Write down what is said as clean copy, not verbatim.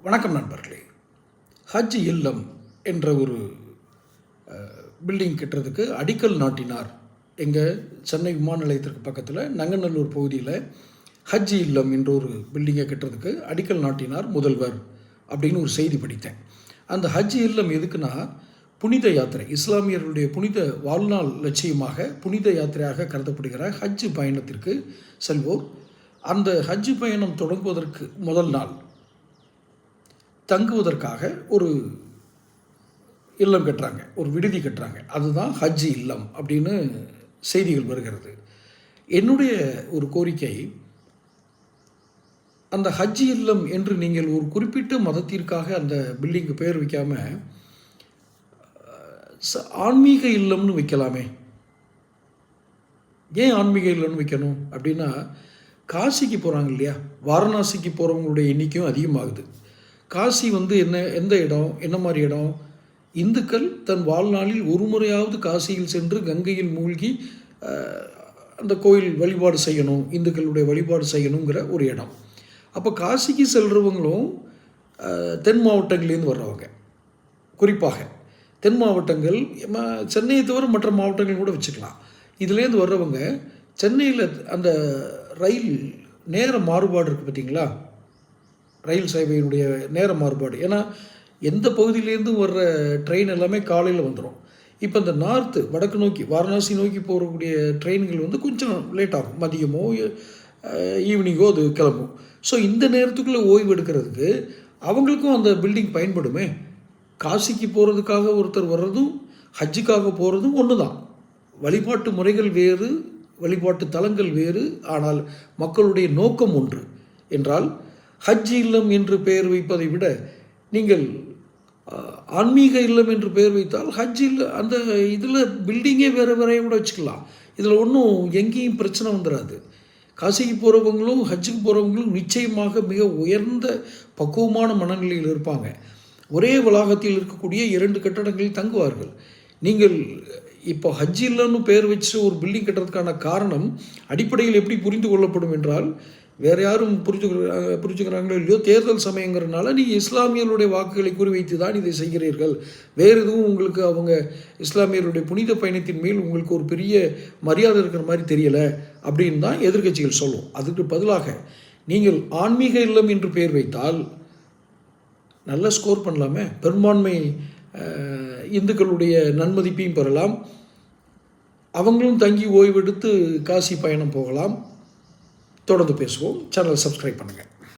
வணக்கம் நண்பர்களே. ஹஜ் இல்லம் என்ற ஒரு பில்டிங் கட்டுறதுக்கு அடிக்கல் நாட்டினார். எங்கள் சென்னை விமான நிலையத்திற்கு பக்கத்தில் நங்கநல்லூர் பகுதியில் ஹஜ் இல்லம் என்ற ஒரு பில்டிங்கை கட்டுறதுக்கு அடிக்கல் நாட்டினார் முதல்வர் அப்படின்னு ஒரு செய்தி படித்தேன். அந்த ஹஜ் இல்லம் எதுக்குன்னா, புனித யாத்திரை, இஸ்லாமியர்களுடைய புனித வாழ்நாள் லட்சியமாக புனித யாத்திரையாக கருதப்படுகிற ஹஜ் பயணத்திற்கு செல்வோர் அந்த ஹஜ் பயணம் தொடங்குவதற்கு முதல் நாள் தங்குவதற்காக ஒரு இல்லம் கட்டுறாங்க, ஒரு விடுதி கட்டுறாங்க. அதுதான் ஹஜ் இல்லம் அப்படின்னு செய்திகள் வருகிறது. என்னுடைய ஒரு கோரிக்கை, அந்த ஹஜ் இல்லம் என்று நீங்கள் ஒரு குறிப்பிட்ட மதத்திற்காக அந்த பில்டிங்கு பேர் வைக்காமல் ஆன்மீக இல்லம்னு வைக்கலாமே. ஏன் ஆன்மீக இல்லம்னு வைக்கணும் அப்படின்னா, காசிக்கு போகிறாங்க இல்லையா, வாரணாசிக்கு போகிறவங்களுடைய எண்ணிக்கையும் அதிகமாகுது. காசி எந்த இடம், என்ன மாதிரி இடம்? இந்துக்கள் தன் வாழ்நாளில் ஒரு முறையாவது காசியில் சென்று கங்கையில் மூழ்கி அந்த கோயில் வழிபாடு செய்யணும், இந்துக்களுடைய வழிபாடு செய்யணுங்கிற ஒரு இடம். அப்போ காசிக்கு செல்கிறவங்களும் தென் மாவட்டங்கள்லேருந்து வர்றவங்க. குறிப்பாக தென் மாவட்டங்கள், சென்னையை தவிர மற்ற மாவட்டங்கள் கூட வச்சுக்கலாம். இதுலேருந்து வர்றவங்க சென்னையில் அந்த ரயில் நேர மாறுபாடு இருக்குது பார்த்திங்களா, ரயில் சேவையினுடைய நேர மாறுபாடு. ஏன்னா எந்த பகுதியிலேருந்து வர்ற ட்ரெயின் எல்லாமே காலையில் வந்துடும். இப்போ இந்த நார்த்து வடக்கு நோக்கி வாரணாசி நோக்கி போகக்கூடிய ட்ரெயின்கள் கொஞ்சம் லேட் ஆகும், மதியமோ ஈவினிங்கோ அது கிளம்பும். ஸோ இந்த நேரத்துக்குள்ளே ஓய்வு எடுக்கிறதுக்கு அவங்களுக்கும் அந்த பில்டிங் பயன்படுமே. காசிக்கு போகிறதுக்காக ஒருத்தர் வர்றதும் ஹஜ்ஜுக்காக போகிறதும் ஒன்று தான். வழிபாட்டு முறைகள் வேறு, வழிபாட்டு தலங்கள் வேறு, ஆனால் மக்களுடைய நோக்கம் ஒன்று என்றால் ஹஜ் இல்லம் என்று பெயர் வைப்பதை விட நீங்கள் ஆன்மீக இல்லம் என்று பெயர் வைத்தால் ஹஜ் இல்லை, அந்த இதில் பில்டிங்கே வேறு வேறைய கூட வச்சுக்கலாம். இதில் ஒன்றும் எங்கேயும் பிரச்சனை வந்துடாது. காசிக்கு போகிறவங்களும் ஹஜ்ஜுக்கு போகிறவங்களும் நிச்சயமாக மிக உயர்ந்த பக்குவமான மனநிலையில் இருப்பாங்க. ஒரே வளாகத்தில் இருக்கக்கூடிய 2 கட்டடங்களில் தங்குவார்கள். நீங்கள் இப்போ ஹஜ் இல்லம்னு பெயர் வச்சு ஒரு பில்டிங் கட்டுறதுக்கான காரணம் அடிப்படையில் எப்படி புரிந்து கொள்ளப்படும் என்றால், வேறு யாரும் புரிஞ்சுக்கிறாங்களோ இல்லையோ, தேர்தல் சமயங்கிறதுனால நீங்கள் இஸ்லாமியர்களுடைய வாக்குகளை குறிவைத்து தான் இதை செய்கிறீர்கள், வேறு எதுவும் உங்களுக்கு அவங்க இஸ்லாமியர்களுடைய புனித பயணத்தின் மேல் உங்களுக்கு ஒரு பெரிய மரியாதை இருக்கிற மாதிரி தெரியலை அப்படின்னு தான் எதிர்க்கட்சிகள் சொல்லும். அதுக்கு பதிலாக நீங்கள் ஆன்மீக இல்லம் என்று பெயர் வைத்தால் நல்ல ஸ்கோர் பண்ணலாமே, பெரும்பான்மை இந்துக்களுடைய நன்மதிப்பையும் பெறலாம், அவங்களும் தங்கி ஓய்வெடுத்து காசி பயணம் போகலாம். தொடர்ந்து பேசுவோம். சேனலை சப்ஸ்கிரைப் பண்ணுங்கள்.